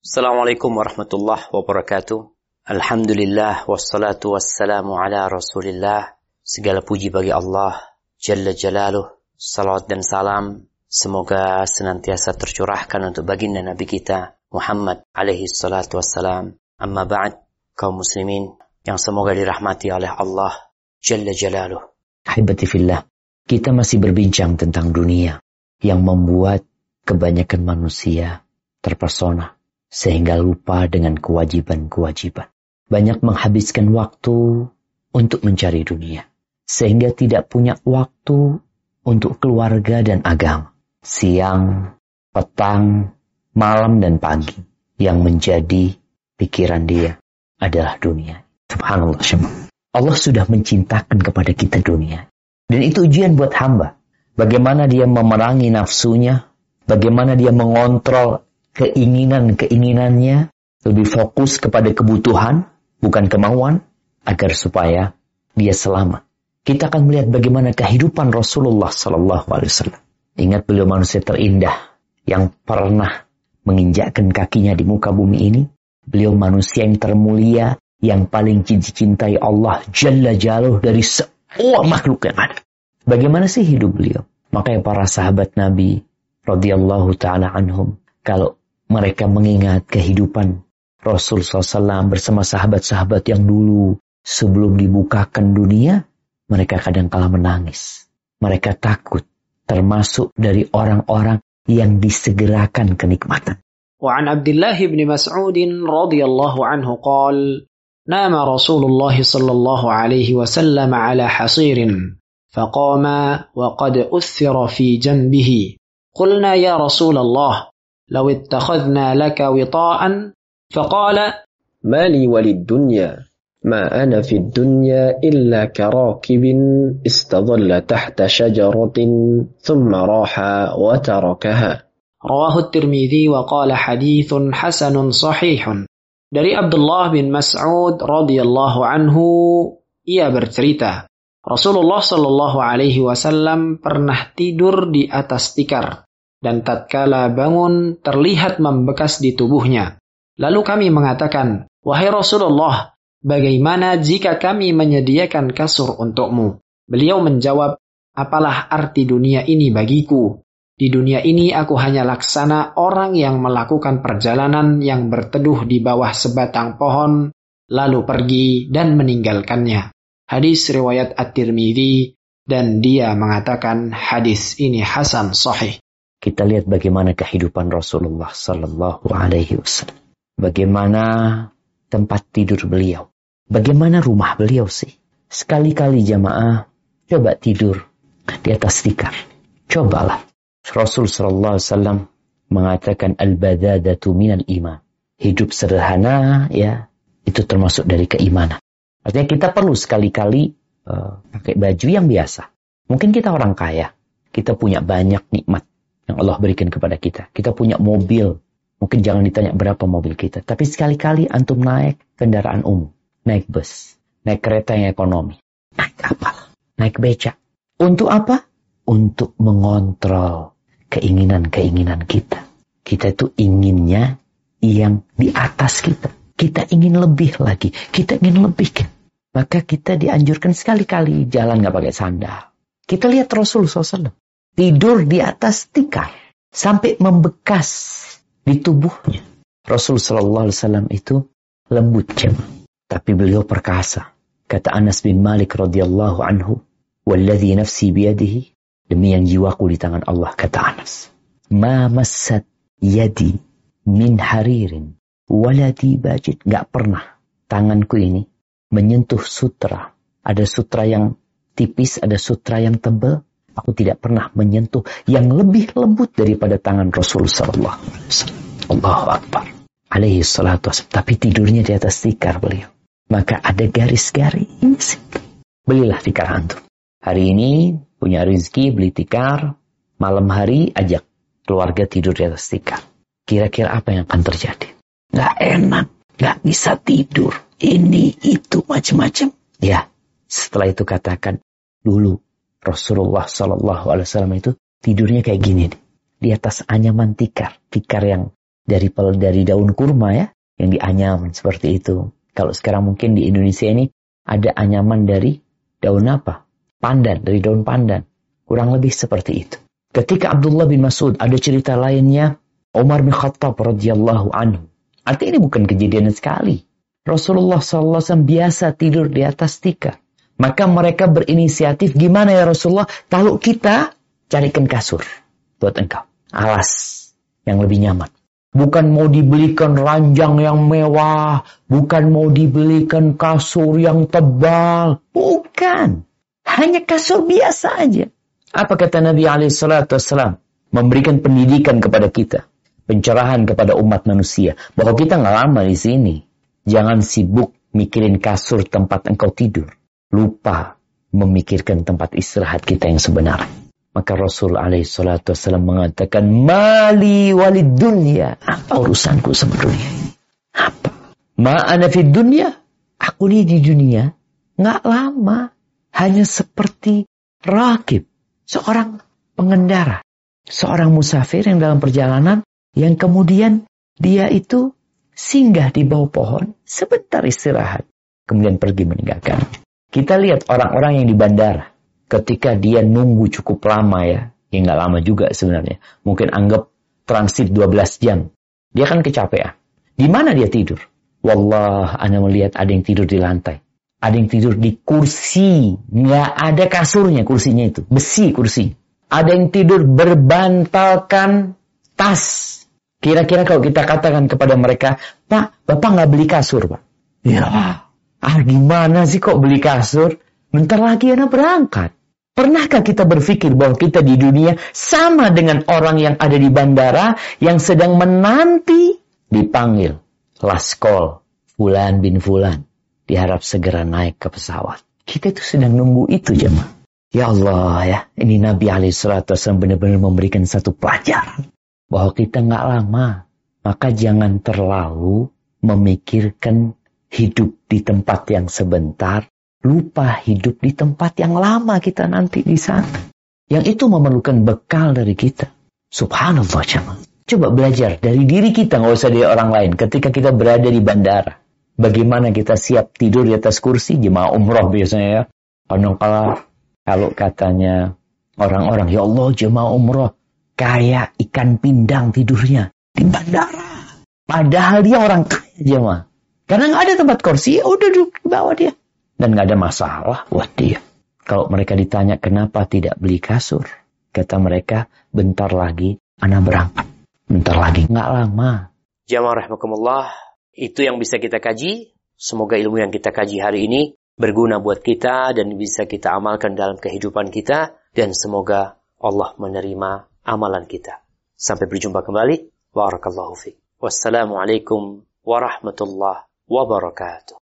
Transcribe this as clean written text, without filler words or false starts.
Assalamualaikum warahmatullahi wabarakatuh. Alhamdulillah wassalatu wassalamu ala Rasulillah. Segala puji bagi Allah Jalla Jalaluh. Salawat dan salam semoga senantiasa tercurahkan untuk baginda Nabi kita Muhammad alaihi salatu wassalam. Amma ba'd, kaum muslimin yang semoga dirahmati oleh Allah Jalla Jalaluh. Ahibati fillah, kita masih berbincang tentang dunia yang membuat kebanyakan manusia terpesona sehingga lupa dengan kewajiban-kewajiban. Banyak menghabiskan waktu untuk mencari dunia, sehingga tidak punya waktu untuk keluarga dan agama. Siang, petang, malam dan pagi, yang menjadi pikiran dia adalah dunia. Subhanallah. Allah sudah menciptakan kepada kita dunia. Dan itu ujian buat hamba. Bagaimana dia memerangi nafsunya, bagaimana dia mengontrol keinginannya, lebih fokus kepada kebutuhan, bukan kemauan, agar supaya dia selamat. Kita akan melihat bagaimana kehidupan Rasulullah SAW. Ingat, beliau manusia terindah yang pernah menginjakkan kakinya di muka bumi ini. Beliau manusia yang termulia, yang paling dicintai Allah Jalla Jalaluh dari semua makhluk yang ada. Bagaimana sih hidup beliau? Makanya para sahabat Nabi radhiyallahu ta'ala anhum, kalau mereka mengingat kehidupan Rasul SAW bersama sahabat-sahabat yang dulu sebelum dibukakan dunia, mereka kadang kala menangis. Mereka takut, termasuk dari orang-orang yang disegerakan kenikmatan. وعن عبد الله بن مسعود رضي الله عنه قال: نام رسول الله صلى الله عليه وسلم على حصير فقام وقد أثر في جنبه قلنا يا رسول الله لو اتخذنا لك وطاء فقال: ما لي وللدنيا ما أنا في الدنيا إلا كراكب استظل تحت شجرة ثم راح وتركها. رواه الترمذي وقال حديث حسن صحيح. Dari Abdullah bin Mas'ud radhiyallahu anhu, ia bercerita, Rasulullah sallallahu alaihi wasallam pernah tidur di atas tikar, dan tatkala bangun terlihat membekas di tubuhnya. Lalu kami mengatakan, wahai Rasulullah, bagaimana jika kami menyediakan kasur untukmu? Beliau menjawab, apalah arti dunia ini bagiku? Di dunia ini aku hanya laksana orang yang melakukan perjalanan yang berteduh di bawah sebatang pohon, lalu pergi dan meninggalkannya. Hadis riwayat At-Tirmidzi, dan dia mengatakan hadis ini hasan sahih. Kita lihat bagaimana kehidupan Rasulullah Sallallahu Alaihi Wasallam. Bagaimana tempat tidur beliau. Bagaimana rumah beliau sih. Sekali-kali jamaah, coba tidur di atas tikar. Cobalah. Rasul Sallallahu Alaihi Wasallam mengatakan al-badadatu minal iman. Hidup sederhana, ya, itu termasuk dari keimanan. Artinya kita perlu sekali-kali pakai baju yang biasa. Mungkin kita orang kaya. Kita punya banyak nikmat yang Allah berikan kepada kita. Kita punya mobil. Mungkin jangan ditanya berapa mobil kita. Tapi sekali-kali antum naik kendaraan umum. Naik bus. Naik kereta yang ekonomi. Naik apa? Naik becak. Untuk apa? Untuk mengontrol keinginan-keinginan kita. Kita itu inginnya yang di atas kita. Kita ingin lebih lagi. Kita ingin lebih. Maka kita dianjurkan sekali-kali jalan gak pakai sandal. Kita lihat Rasulullah SAW. Tidur di atas tikar. Sampai membekas di tubuhnya. Rasulullah SAW itu lembut jemaah. Tapi beliau perkasa. Kata Anas bin Malik radhiyallahu anhu. Walladhi nafsi biyadihi. Demi yang jiwaku di tangan Allah, kata Anas. Ma massat yadi min haririn. Waladi bajid. Gak pernah tanganku ini menyentuh sutra. Ada sutra yang tipis, ada sutra yang tebal. Aku tidak pernah menyentuh yang lebih lembut daripada tangan Rasul sallallahu alaihi wasallam. Allahu Akbar. Alaihi salatu wassalam. Tapi tidurnya di atas tikar beliau. Maka ada garis-garis. Belilah tikar antum. Hari ini punya rezeki beli tikar. Malam hari ajak keluarga tidur di atas tikar. Kira-kira apa yang akan terjadi? Gak enak. Gak bisa tidur. Ini, itu, macam-macam. Ya, setelah itu katakan, dulu Rasulullah SAW itu tidurnya kayak gini. Di atas anyaman tikar. Tikar yang dari daun kurma ya, yang dianyam seperti itu. Kalau sekarang mungkin di Indonesia ini ada anyaman dari daun apa? Pandan, dari daun pandan. Kurang lebih seperti itu. Ketika Abdullah bin Mas'ud, ada cerita lainnya, Umar bin Khattab radhiyallahu anhu. Artinya ini bukan kejadian sekali. Rasulullah SAW biasa tidur di atas tikar. Maka mereka berinisiatif, gimana ya Rasulullah, kalau kita carikan kasur buat engkau. Alas yang lebih nyaman. Bukan mau dibelikan ranjang yang mewah. Bukan mau dibelikan kasur yang tebal. Bukan. Hanya kasur biasa aja. Apa kata Nabi SAW? Memberikan pendidikan kepada kita. Pencerahan kepada umat manusia. Bahwa kita nggak lama di sini. Jangan sibuk mikirin kasur tempat engkau tidur. Lupa memikirkan tempat istirahat kita yang sebenarnya. Maka Rasul SAW mengatakan, Mali walid dunya. Apa urusanku sama dunia ini? Apa? Ma'ana fid dunya. Aku ini di dunia nggak lama. Hanya seperti rakib. Seorang pengendara. Seorang musafir yang dalam perjalanan. Yang kemudian dia itu singgah di bawah pohon. Sebentar istirahat. Kemudian pergi meninggalkan. Kita lihat orang-orang yang di bandara. Ketika dia nunggu cukup lama ya. Ya nggak lama juga sebenarnya. Mungkin anggap transit 12 jam. Dia kan kecapean. Di mana dia tidur? Wallah, Anda melihat ada yang tidur di lantai. Ada yang tidur di kursi. Nggak ada kasurnya kursinya itu. Besi kursi. Ada yang tidur berbantalkan tas. Kira-kira kalau kita katakan kepada mereka, Pak, Bapak nggak beli kasur, Pak? Ya, gimana sih kok beli kasur? Bentar lagi Anda berangkat. Pernahkah kita berpikir bahwa kita di dunia sama dengan orang yang ada di bandara yang sedang menanti dipanggil last call Fulan bin Fulan, diharap segera naik ke pesawat. Kita itu sedang nunggu itu, jemaah. Ya Allah ya, ini Nabi SAW benar-benar memberikan satu pelajaran bahwa kita nggak lama, maka jangan terlalu memikirkan hidup di tempat yang sebentar. Lupa hidup di tempat yang lama kita nanti di sana. Yang itu memerlukan bekal dari kita. Subhanallah jemaah. Coba belajar dari diri kita, nggak usah dari orang lain. Ketika kita berada di bandara, bagaimana kita siap tidur di atas kursi? Jemaah umroh biasanya ya. Kalau katanya orang-orang, ya Allah jemaah umroh, kayak ikan pindang tidurnya di bandara. Padahal dia orang kaya jemaah. Karena nggak ada tempat kursi, ya udah duduk di bawah dia. Dan nggak ada masalah buat dia. Kalau mereka ditanya kenapa tidak beli kasur, kata mereka, bentar lagi anak berangkat. Bentar lagi, nggak lama. Jamaah rahimakumullah, itu yang bisa kita kaji. Semoga ilmu yang kita kaji hari ini berguna buat kita dan bisa kita amalkan dalam kehidupan kita. Dan semoga Allah menerima amalan kita. Sampai berjumpa kembali. Barakallahu fiik. Wassalamualaikum warahmatullahi wabarakatuh.